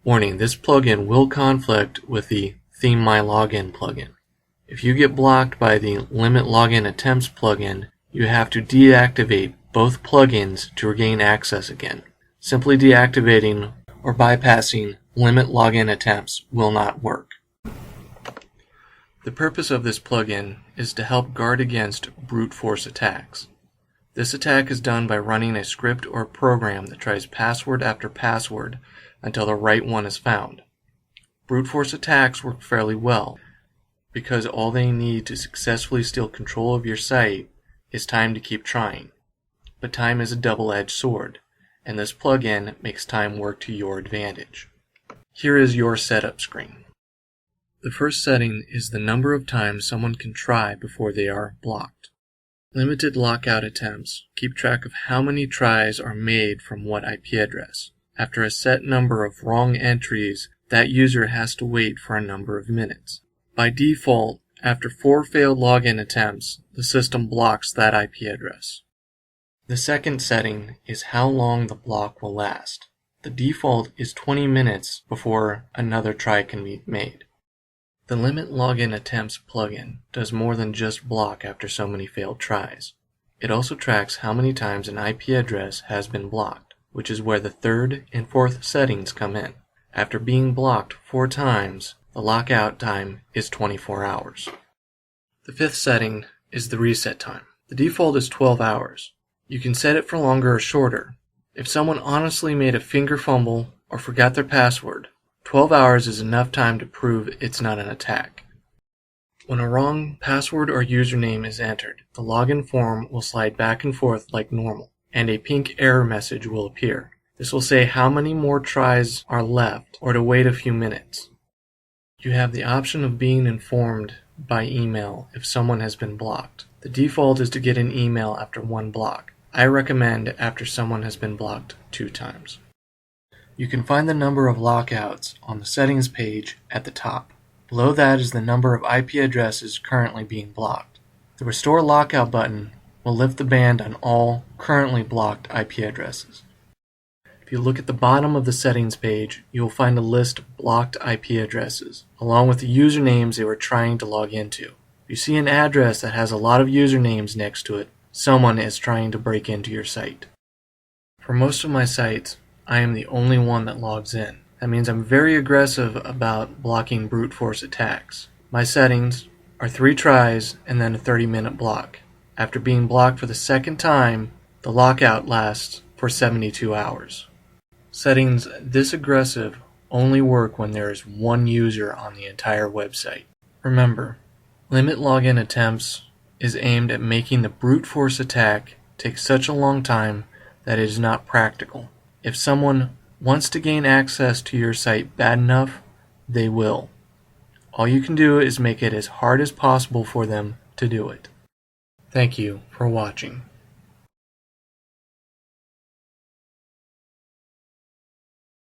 Warning, this plugin will conflict with the Theme My Login plugin. If you get blocked by the Limit Login Attempts plugin, you have to deactivate both plugins to regain access again. Simply deactivating or bypassing Limit Login Attempts will not work. The purpose of this plugin is to help guard against brute force attacks. This attack is done by running a script or program that tries password after password until the right one is found. Brute force attacks work fairly well because all they need to successfully steal control of your site is time to keep trying. But time is a double-edged sword, and this plugin makes time work to your advantage. Here is your setup screen. The first setting is the number of times someone can try before they are blocked. Limited lockout attempts keep track of how many tries are made from what IP address. After a set number of wrong entries, that user has to wait for a number of minutes. By default, after 4 failed login attempts, the system blocks that IP address. The second setting is how long the block will last. The default is 20 minutes before another try can be made. The Limit Login Attempts plugin does more than just block after so many failed tries. It also tracks how many times an IP address has been blocked, which is where the third and fourth settings come in. After being blocked 4 times, the lockout time is 24 hours. The fifth setting is the reset time. The default is 12 hours. You can set it for longer or shorter. If someone honestly made a finger fumble or forgot their password, 12 hours is enough time to prove it's not an attack. When a wrong password or username is entered, the login form will slide back and forth like normal, and a pink error message will appear. This will say how many more tries are left or to wait a few minutes. You have the option of being informed by email if someone has been blocked. The default is to get an email after 1 block. I recommend after someone has been blocked 2 times. You can find the number of lockouts on the settings page at the top. Below that is the number of IP addresses currently being blocked. The Restore Lockout button will lift the ban on all currently blocked IP addresses. If you look at the bottom of the settings page, you will find a list of blocked IP addresses, along with the usernames they were trying to log into. If you see an address that has a lot of usernames next to it, someone is trying to break into your site. For most of my sites, I am the only one that logs in. That means I'm very aggressive about blocking brute force attacks. My settings are 3 tries and then a 30-minute block. After being blocked for the second time, the lockout lasts for 72 hours. Settings this aggressive only work when there is 1 user on the entire website. Remember, Limit Login Attempts is aimed at making the brute force attack take such a long time that it is not practical. If someone wants to gain access to your site bad enough, they will. All you can do is make it as hard as possible for them to do it. Thank you for watching.